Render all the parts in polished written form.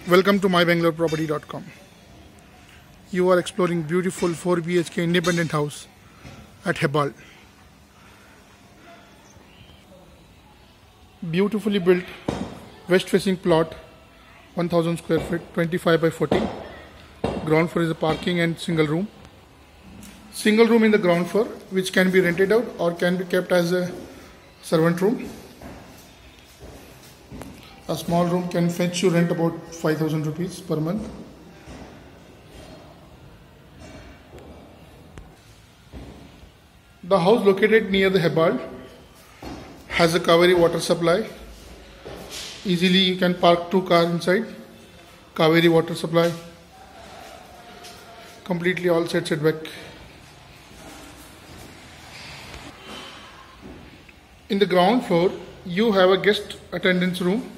Welcome to MyBangaloreProperty.com. You are exploring beautiful 4BHK independent house at Hebbal. Beautifully built west facing plot, 1000 square feet, 25 by 40. Ground floor is a parking and single room. Single room in the ground floor which can be rented out or can be kept as a servant room. A small room can fetch you rent about 5,000 rupees per month. The house located near the Hebbal has a Kaveri water supply. Easily you can park 2 cars inside. Kaveri water supply. Completely all set back. In the ground floor, you have a guest attendance room.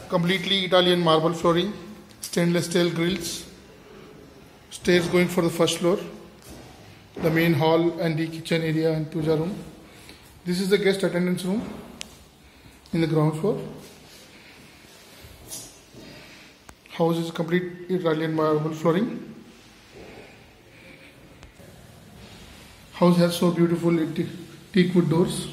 Completely Italian marble flooring, stainless steel grills, stairs going for the first floor, the main hall and the kitchen area and Pooja room. This is the guest attendance room in the ground floor. House is complete Italian marble flooring. House has so beautiful teak-wood doors.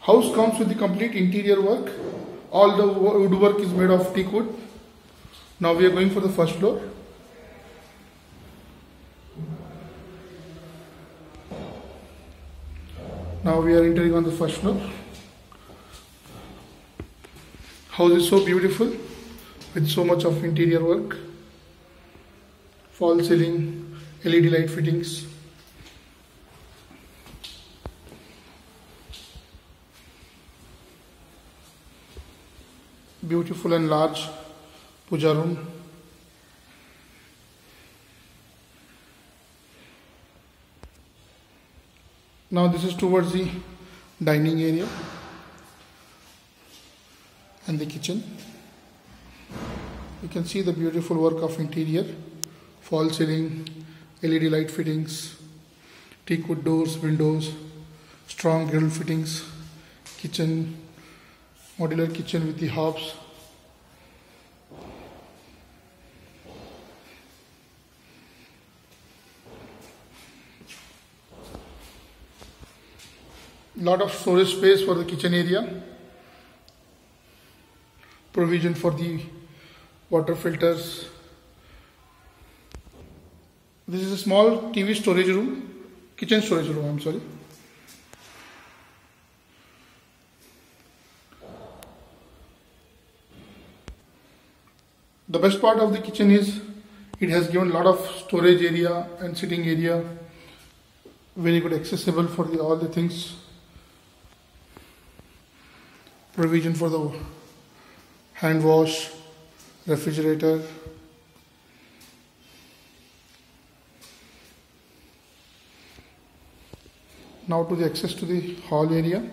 House comes with the complete interior work. All the woodwork is made of teak-wood. Now we are going for the first floor. Now we are entering on the first floor. House is so beautiful with so much of interior work. Fall ceiling, LED light fittings. Beautiful and large Pooja room. Now this is towards the dining area and the kitchen. You can see the beautiful work of interior. Fall ceiling, LED light fittings, teak-wood doors, windows, strong grill fittings, kitchen, modular kitchen with the hobs. Lot of storage space for the kitchen area. Provision for the water filters. This is a small TV storage room, kitchen storage room, I'm sorry. The best part of the kitchen is it has given a lot of storage area and sitting area. Very good accessible for all the things. Provision for the hand wash, refrigerator. Now to the access to the hall area.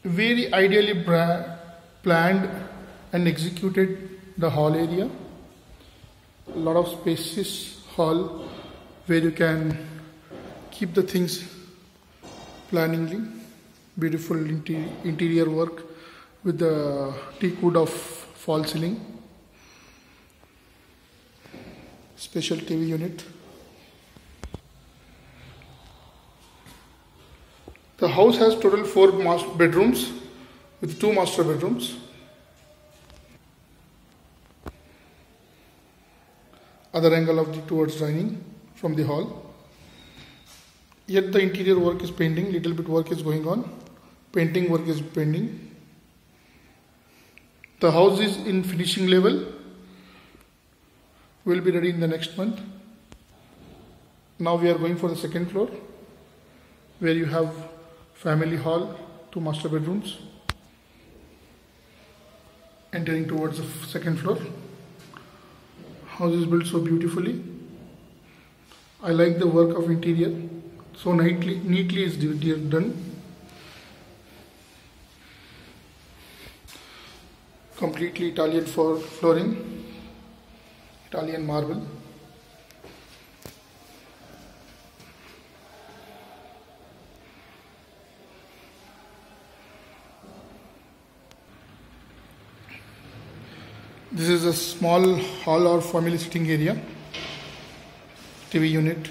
Very ideally planned and executed the hall area. A lot of spacious hall where you can keep the things planningly. Beautiful interior work with the teak-wood of fall ceiling. Special TV unit. The house has total 4 bedrooms with 2 master bedrooms. Other angle of the towards dining from the hall. Yet the interior work is pending. Little bit work is going on. Painting work is pending. The house is in finishing level. Will be ready in the next month. Now we are going for the second floor, where you have family hall, 2 master bedrooms. Entering towards the second floor. House is built so beautifully. I like the work of interior. So neatly is done. Completely Italian for flooring, Italian marble. This is a small hall or family sitting area, TV unit,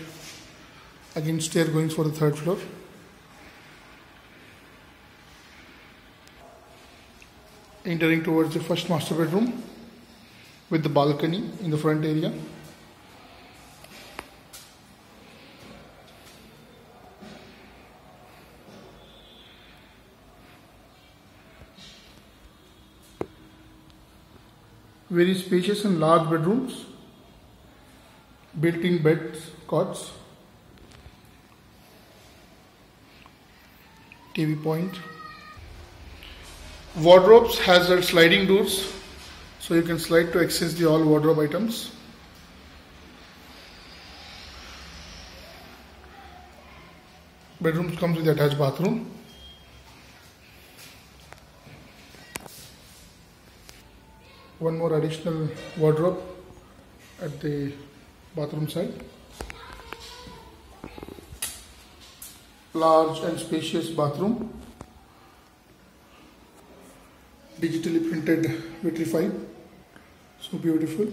again stair going for the third floor. Entering towards the first master bedroom with the balcony in the front area. Very spacious and large bedrooms, built-in beds, cots, TV point. Wardrobes has a sliding doors, so you can slide to access the all wardrobe items. Bedroom comes with attached bathroom. One more additional wardrobe at the bathroom side. Large and spacious bathroom. Digitally printed vitrified, so beautiful.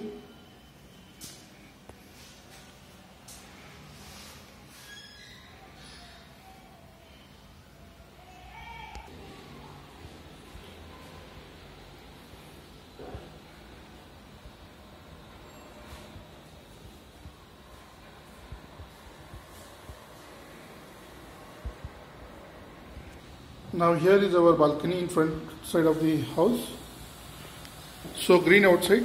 Now here is our balcony in front side of the house. So green outside.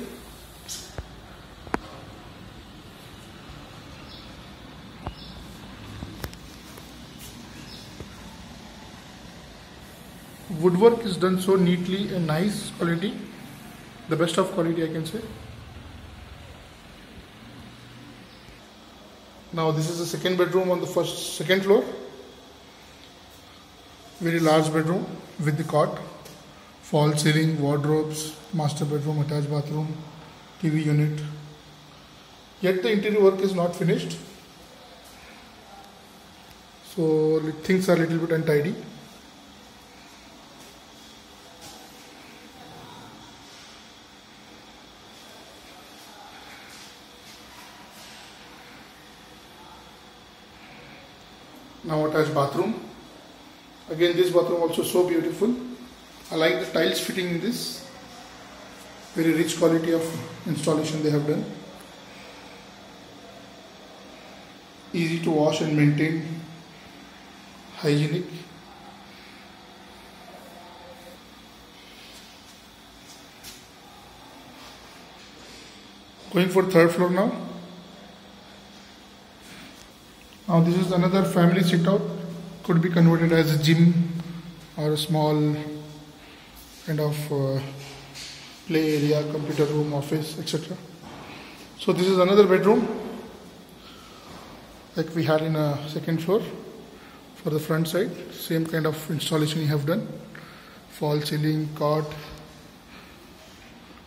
Woodwork is done so neatly and nice quality. The best of quality, I can say. Now this is the second bedroom on the second floor. Very large bedroom with the cot, false ceiling, wardrobes, master bedroom, attached bathroom, TV unit. Yet the interior work is not finished, so things are a little bit untidy. Now attached bathroom. Again, this bathroom also so beautiful. I like the tiles fitting in this. Very rich quality of installation they have done. Easy to wash and maintain. Hygienic. Going for third floor now. Now this is another family sit out. Could be converted as a gym or a small kind of play area, computer room, office, etc. So this is another bedroom like we had in a second floor. For the front side, same kind of installation you have done. False ceiling, cot,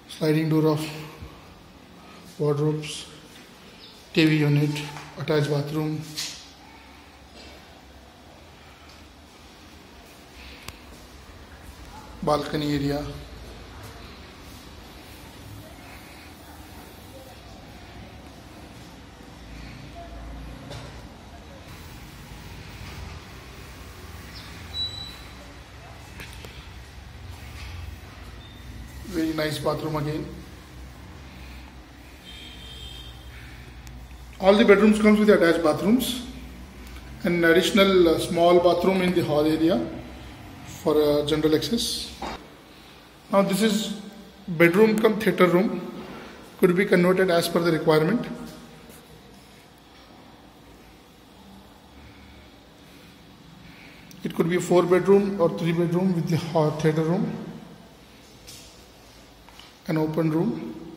sliding door of wardrobes, TV unit, attached bathroom. Balcony area. Very nice bathroom again. All the bedrooms comes with attached bathrooms. An additional small bathroom in the hall area for general access. Now this is bedroom cum theatre room. Could be converted as per the requirement. It could be a 4-bedroom or 3-bedroom with the theatre room. An open room.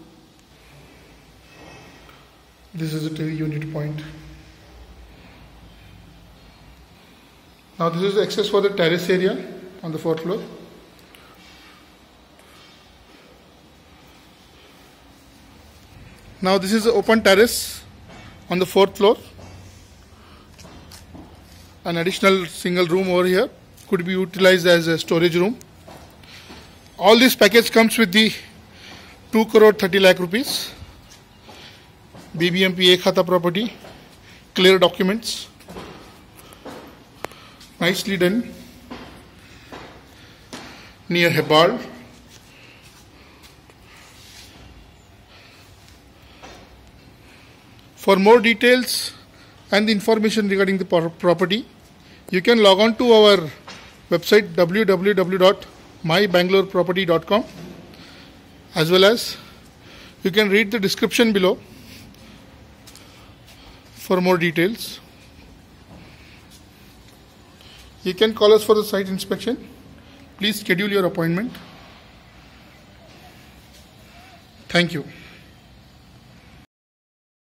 This is a TV unit point. Now this is access for the terrace area on the 4th floor. Now this is an open terrace on the 4th floor. An additional single room over here could be utilized as a storage room. All this package comes with the 2 crore 30 lakh rupees. BBMP A Khata property, clear documents, nicely done, near Hebbal. For more details and the information regarding the property, you can log on to our website www.MyBangaloreProperty.com, as well as you can read the description below for more details. You can call us for the site inspection. Please schedule your appointment. Thank you.